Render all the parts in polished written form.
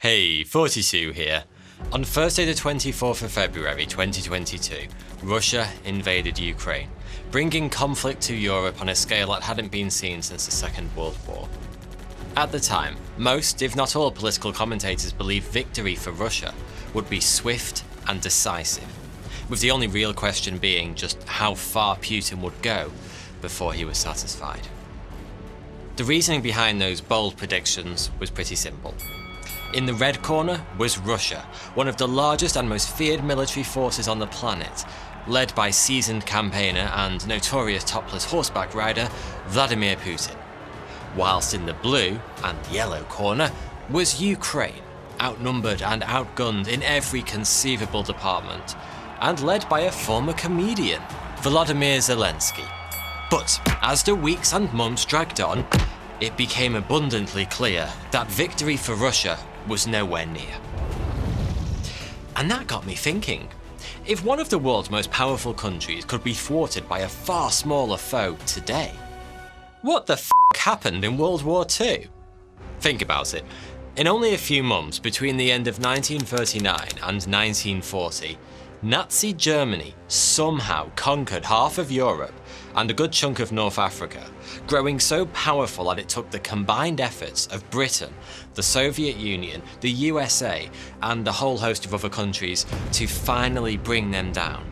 Hey, 42 here. On Thursday the 24th of February 2022, Russia invaded Ukraine, bringing conflict to Europe on a scale that hadn't been seen since the Second World War. At the time, most, if not all, political commentators believed victory for Russia would be swift and decisive, with the only real question being just how far Putin would go before he was satisfied. The reasoning behind those bold predictions was pretty simple. In the red corner was Russia, one of the largest and most feared military forces on the planet, led by seasoned campaigner and notorious topless horseback rider Vladimir Putin. Whilst in the blue and yellow corner was Ukraine, outnumbered and outgunned in every conceivable department, and led by a former comedian, Volodymyr Zelensky. But as the weeks and months dragged on, it became abundantly clear that victory for Russia was nowhere near. And that got me thinking, if one of the world's most powerful countries could be thwarted by a far smaller foe today, what the f*** happened in World War II? Think about it. In only a few months between the end of 1939 and 1940, Nazi Germany somehow conquered half of Europe and a good chunk of North Africa, growing so powerful that it took the combined efforts of Britain, the Soviet Union, the USA, and a whole host of other countries to finally bring them down.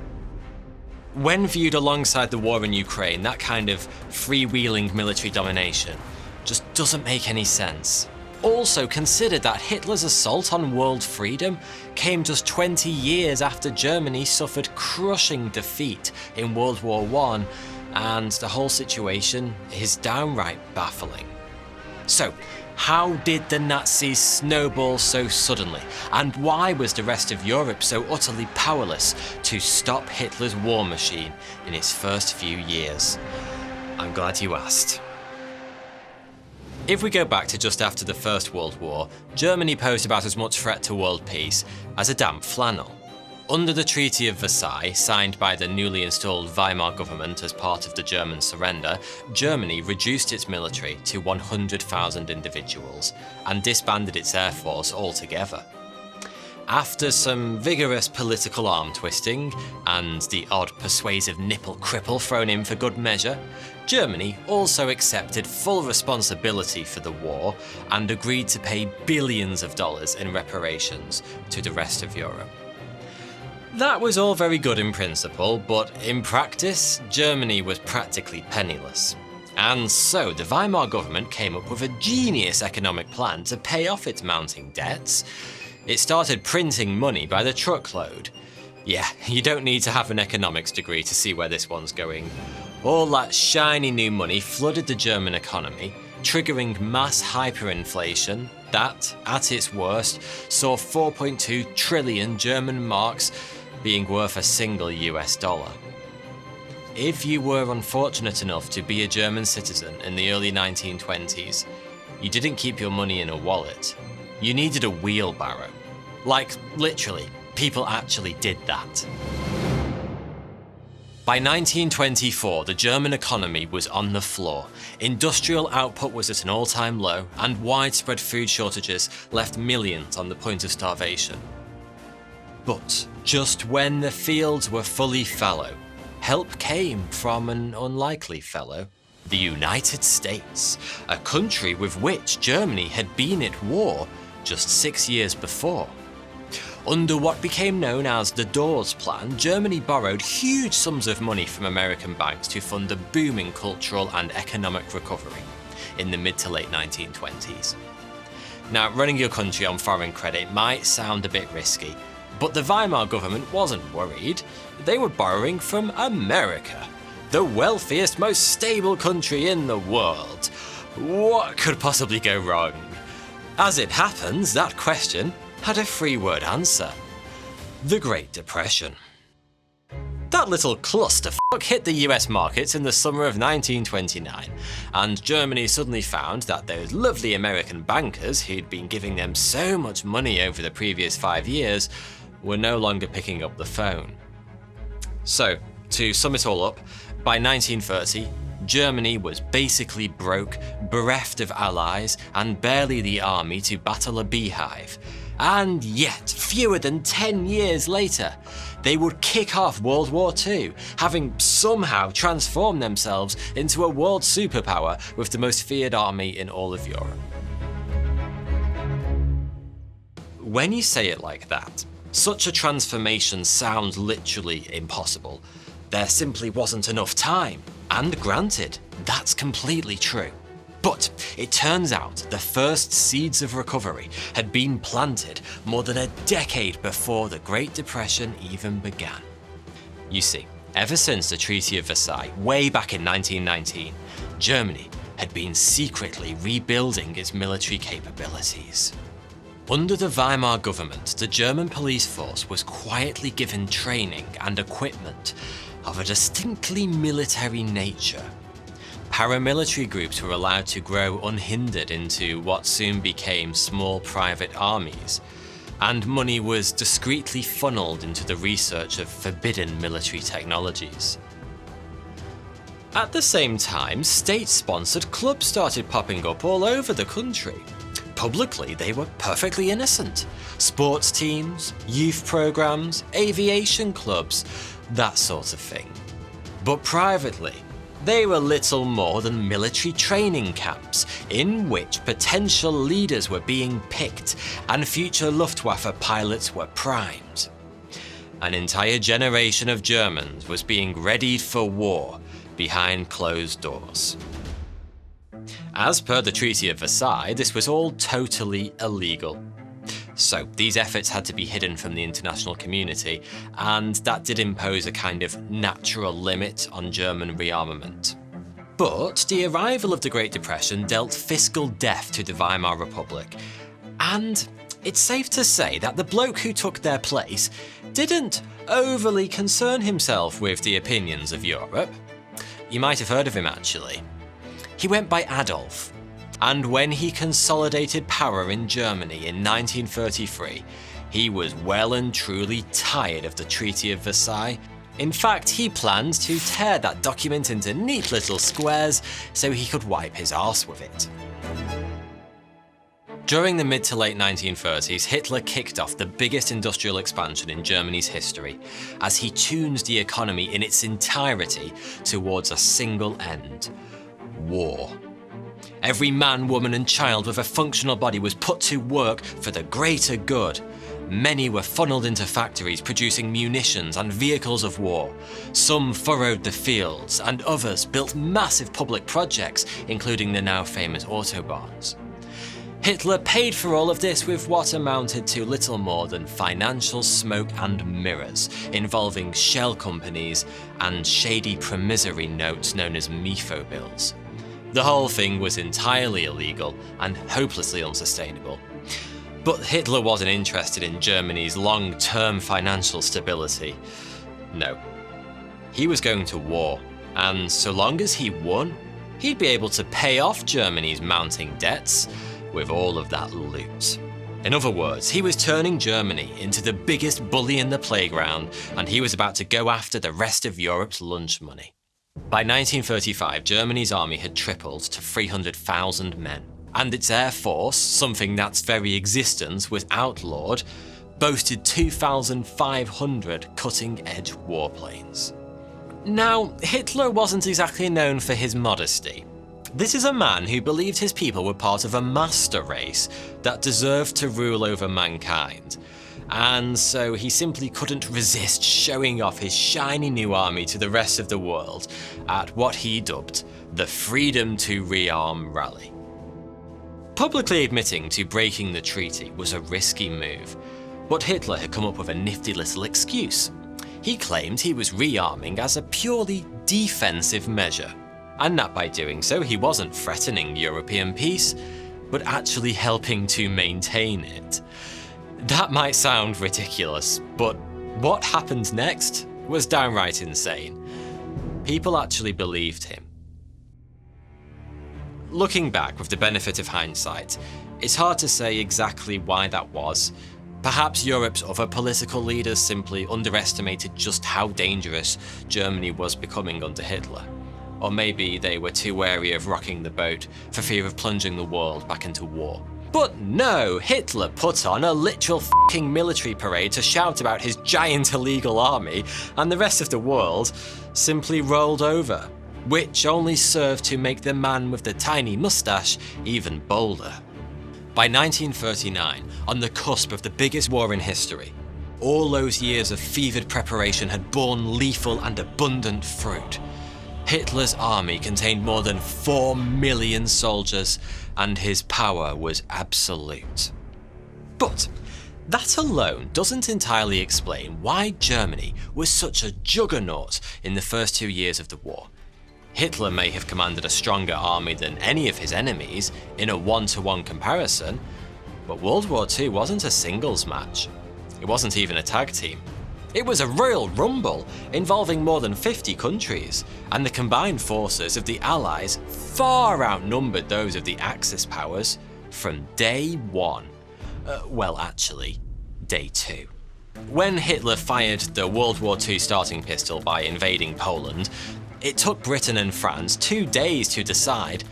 When viewed alongside the war in Ukraine, that kind of freewheeling military domination just doesn't make any sense. Also, consider that Hitler's assault on world freedom came just 20 years after Germany suffered crushing defeat in World War I, and the whole situation is downright baffling. So, how did the Nazis snowball so suddenly, and why was the rest of Europe so utterly powerless to stop Hitler's war machine in its first few years? I'm glad you asked. If we go back to just after the First World War, Germany posed about as much threat to world peace as a damp flannel. Under the Treaty of Versailles, signed by the newly installed Weimar government as part of the German surrender, Germany reduced its military to 100,000 individuals and disbanded its air force altogether. After some vigorous political arm twisting and the odd persuasive nipple cripple thrown in for good measure, Germany also accepted full responsibility for the war and agreed to pay billions of dollars in reparations to the rest of Europe. That was all very good in principle, but in practice, Germany was practically penniless. And so the Weimar government came up with a genius economic plan to pay off its mounting debts. It started printing money by the truckload. Yeah, you don't need to have an economics degree to see where this one's going. All that shiny new money flooded the German economy, triggering mass hyperinflation that, at its worst, saw 4.2 trillion German marks being worth a single US dollar. If you were unfortunate enough to be a German citizen in the early 1920s, you didn't keep your money in a wallet. You needed a wheelbarrow. Like, literally, people actually did that. By 1924, the German economy was on the floor. Industrial output was at an all-time low, and widespread food shortages left millions on the point of starvation. But just when the fields were fully fallow, help came from an unlikely fellow. The United States, a country with which Germany had been at war just 6 years before. Under what became known as the Dawes Plan, Germany borrowed huge sums of money from American banks to fund a booming cultural and economic recovery in the mid to late 1920s. Now, running your country on foreign credit might sound a bit risky, but the Weimar government wasn't worried. They were borrowing from America, the wealthiest, most stable country in the world. What could possibly go wrong? As it happens, that question had a three-word answer: the Great Depression. That little clusterfuck hit the US markets in the summer of 1929, and Germany suddenly found that those lovely American bankers who'd been giving them so much money over the previous 5 years were no longer picking up the phone. So, to sum it all up, by 1930, Germany was basically broke, bereft of allies, and barely the army to battle a beehive. And yet, fewer than 10 years later, they would kick off World War II, having somehow transformed themselves into a world superpower with the most feared army in all of Europe. When you say it like that, such a transformation sounds literally impossible. There simply wasn't enough time. And granted, that's completely true. But it turns out the first seeds of recovery had been planted more than a decade before the Great Depression even began. You see, ever since the Treaty of Versailles, way back in 1919, Germany had been secretly rebuilding its military capabilities. Under the Weimar government, the German police force was quietly given training and equipment of a distinctly military nature. Paramilitary groups were allowed to grow unhindered into what soon became small private armies, and money was discreetly funneled into the research of forbidden military technologies. At the same time, state-sponsored clubs started popping up all over the country. Publicly, they were perfectly innocent. Sports teams, youth programs, aviation clubs, that sort of thing. But privately, they were little more than military training camps in which potential leaders were being picked and future Luftwaffe pilots were primed. An entire generation of Germans was being readied for war behind closed doors. As per the Treaty of Versailles, this was all totally illegal. So these efforts had to be hidden from the international community, and that did impose a kind of natural limit on German rearmament. But the arrival of the Great Depression dealt fiscal death to the Weimar Republic, and it's safe to say that the bloke who took their place didn't overly concern himself with the opinions of Europe. You might have heard of him actually. He went by Adolf. And when he consolidated power in Germany in 1933, he was well and truly tired of the Treaty of Versailles. In fact, he planned to tear that document into neat little squares so he could wipe his arse with it. During the mid to late 1930s, Hitler kicked off the biggest industrial expansion in Germany's history as he tuned the economy in its entirety towards a single end: war. Every man, woman and child with a functional body was put to work for the greater good. Many were funneled into factories producing munitions and vehicles of war. Some furrowed the fields, and others built massive public projects, including the now famous autobahns. Hitler paid for all of this with what amounted to little more than financial smoke and mirrors, involving shell companies and shady promissory notes known as MIFO bills. The whole thing was entirely illegal and hopelessly unsustainable. But Hitler wasn't interested in Germany's long-term financial stability. No. He was going to war, and so long as he won, he'd be able to pay off Germany's mounting debts with all of that loot. In other words, he was turning Germany into the biggest bully in the playground, and he was about to go after the rest of Europe's lunch money. By 1935, Germany's army had tripled to 300,000 men, and its air force, something that's very existence was outlawed, boasted 2,500 cutting-edge warplanes. Now, Hitler wasn't exactly known for his modesty. This is a man who believed his people were part of a master race that deserved to rule over mankind. And so he simply couldn't resist showing off his shiny new army to the rest of the world at what he dubbed the Freedom to Rearm Rally. Publicly admitting to breaking the treaty was a risky move, but Hitler had come up with a nifty little excuse. He claimed he was rearming as a purely defensive measure, and that by doing so he wasn't threatening European peace, but actually helping to maintain it. That might sound ridiculous, but what happened next was downright insane. People actually believed him. Looking back with the benefit of hindsight, it's hard to say exactly why that was. Perhaps Europe's other political leaders simply underestimated just how dangerous Germany was becoming under Hitler. Or maybe they were too wary of rocking the boat for fear of plunging the world back into war. But no, Hitler put on a literal f***ing military parade to shout about his giant illegal army, and the rest of the world simply rolled over, which only served to make the man with the tiny mustache even bolder. By 1939, on the cusp of the biggest war in history, all those years of fevered preparation had borne lethal and abundant fruit. Hitler's army contained more than 4 million soldiers, and his power was absolute. But that alone doesn't entirely explain why Germany was such a juggernaut in the first 2 years of the war. Hitler may have commanded a stronger army than any of his enemies in a one-to-one comparison, but World War II wasn't a singles match. It wasn't even a tag team. It was a Royal Rumble involving more than 50 countries, and the combined forces of the Allies far outnumbered those of the Axis powers from day one. Well, actually, day two. When Hitler fired the World War II starting pistol by invading Poland, it took Britain and France 2 days to decide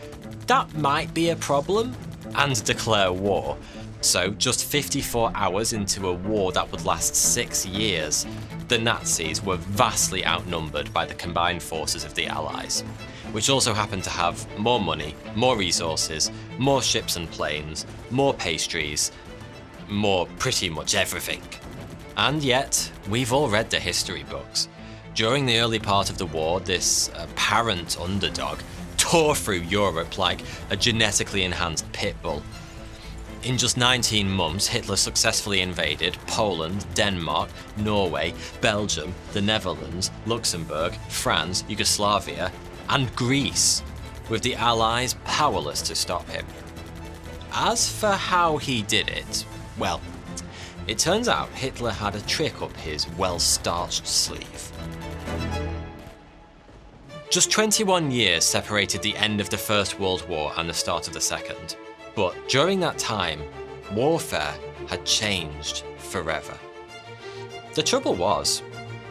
that might be a problem and declare war. So, just 54 hours into a war that would last 6 years, the Nazis were vastly outnumbered by the combined forces of the Allies, which also happened to have more money, more resources, more ships and planes, more pastries, more pretty much everything. And yet, we've all read the history books. During the early part of the war, this apparent underdog tore through Europe like a genetically enhanced pit bull. In just 19 months, Hitler successfully invaded Poland, Denmark, Norway, Belgium, the Netherlands, Luxembourg, France, Yugoslavia, and Greece, with the Allies powerless to stop him. As for how he did it, well, it turns out Hitler had a trick up his well-starched sleeve. Just 21 years separated the end of the First World War and the start of the Second. But during that time, warfare had changed forever. The trouble was,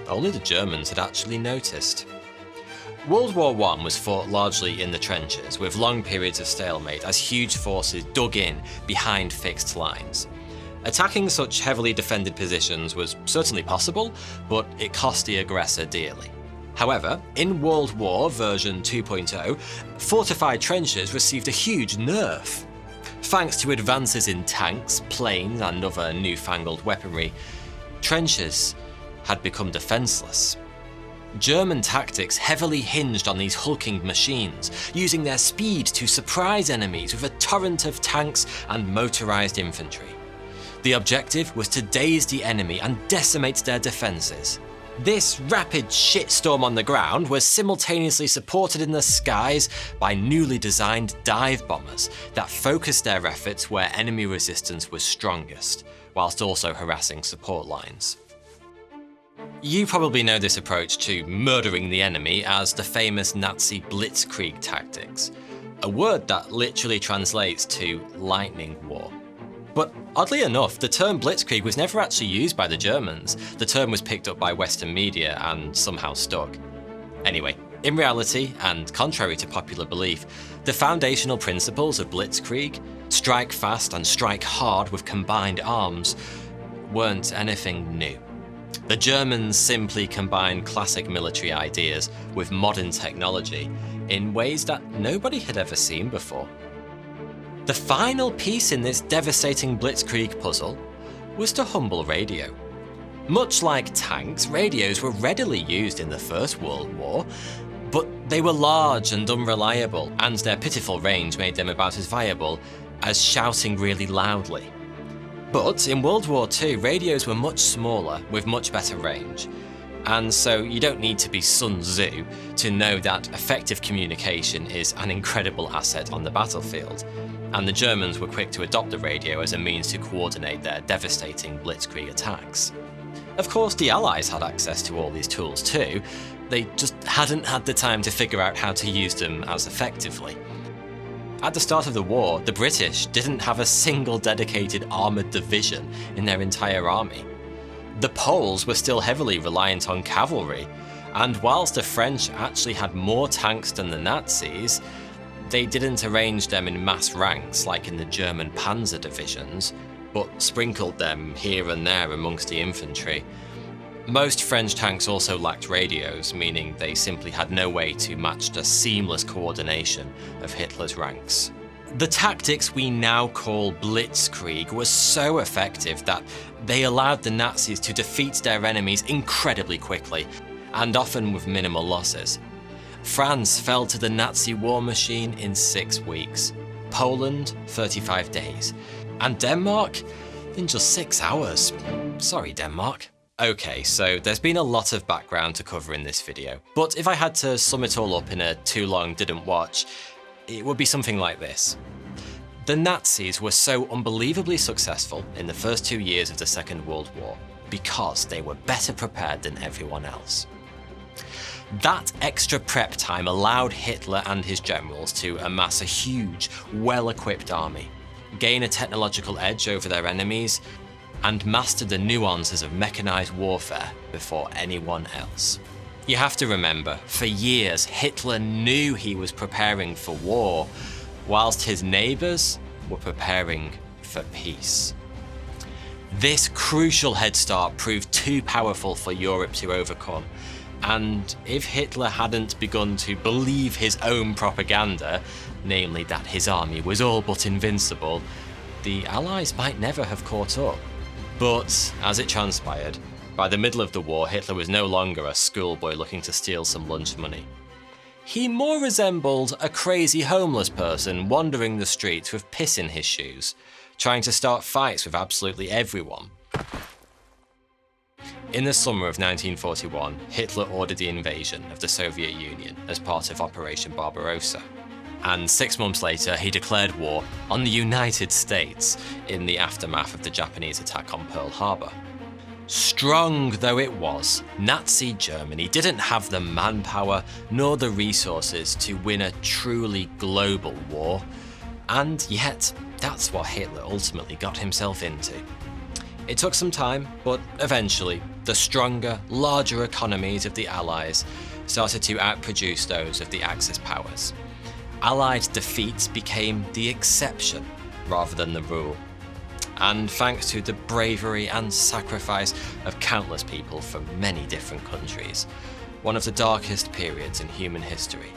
only the Germans had actually noticed. World War I was fought largely in the trenches, with long periods of stalemate as huge forces dug in behind fixed lines. Attacking such heavily defended positions was certainly possible, but it cost the aggressor dearly. However, in World War version 2.0, fortified trenches received a huge nerf. Thanks to advances in tanks, planes, and other newfangled weaponry, trenches had become defenseless. German tactics heavily hinged on these hulking machines, using their speed to surprise enemies with a torrent of tanks and motorized infantry. The objective was to daze the enemy and decimate their defenses. This rapid shitstorm on the ground was simultaneously supported in the skies by newly designed dive bombers that focused their efforts where enemy resistance was strongest, whilst also harassing support lines. You probably know this approach to murdering the enemy as the famous Nazi blitzkrieg tactics, a word that literally translates to lightning war. But oddly enough, the term blitzkrieg was never actually used by the Germans. The term was picked up by Western media and somehow stuck. Anyway, in reality, and contrary to popular belief, the foundational principles of blitzkrieg, strike fast and strike hard with combined arms, weren't anything new. The Germans simply combined classic military ideas with modern technology in ways that nobody had ever seen before. The final piece in this devastating blitzkrieg puzzle was the humble radio. Much like tanks, radios were readily used in the First World War, but they were large and unreliable, and their pitiful range made them about as viable as shouting really loudly. But in World War II, radios were much smaller with much better range, and so you don't need to be Sun Tzu to know that effective communication is an incredible asset on the battlefield. And the Germans were quick to adopt the radio as a means to coordinate their devastating blitzkrieg attacks. Of course, the Allies had access to all these tools too, they just hadn't had the time to figure out how to use them as effectively. At the start of the war, the British didn't have a single dedicated armoured division in their entire army. The Poles were still heavily reliant on cavalry, And whilst the French actually had more tanks than the Nazis, they didn't arrange them in mass ranks like in the German panzer divisions, but sprinkled them here and there amongst the infantry. Most French tanks also lacked radios, meaning they simply had no way to match the seamless coordination of Hitler's ranks. The tactics we now call blitzkrieg were so effective that they allowed the Nazis to defeat their enemies incredibly quickly, and often with minimal losses. France fell to the Nazi war machine in 6 weeks, Poland 35 days, and Denmark in just 6 hours. Sorry, Denmark. Okay, so there's been a lot of background to cover in this video, but if I had to sum it all up in a too long didn't watch, it would be something like this. The Nazis were so unbelievably successful in the first 2 years of the Second World War because they were better prepared than everyone else. That extra prep time allowed Hitler and his generals to amass a huge, well-equipped army, gain a technological edge over their enemies, and master the nuances of mechanized warfare before anyone else. You have to remember, for years Hitler knew he was preparing for war, whilst his neighbours were preparing for peace. This crucial head start proved too powerful for Europe to overcome, and if Hitler hadn't begun to believe his own propaganda, namely that his army was all but invincible, the Allies might never have caught up. But, as it transpired, by the middle of the war, Hitler was no longer a schoolboy looking to steal some lunch money. He more resembled a crazy homeless person wandering the streets with piss in his shoes, trying to start fights with absolutely everyone. In the summer of 1941, Hitler ordered the invasion of the Soviet Union as part of Operation Barbarossa. And 6 months later, he declared war on the United States in the aftermath of the Japanese attack on Pearl Harbor. Strong though it was, Nazi Germany didn't have the manpower nor the resources to win a truly global war, and yet that's what Hitler ultimately got himself into. It took some time, but eventually, the stronger, larger economies of the Allies started to outproduce those of the Axis powers. Allied defeats became the exception rather than the rule. And thanks to the bravery and sacrifice of countless people from many different countries, one of the darkest periods in human history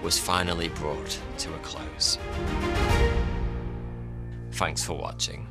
was finally brought to a close. Thanks for watching.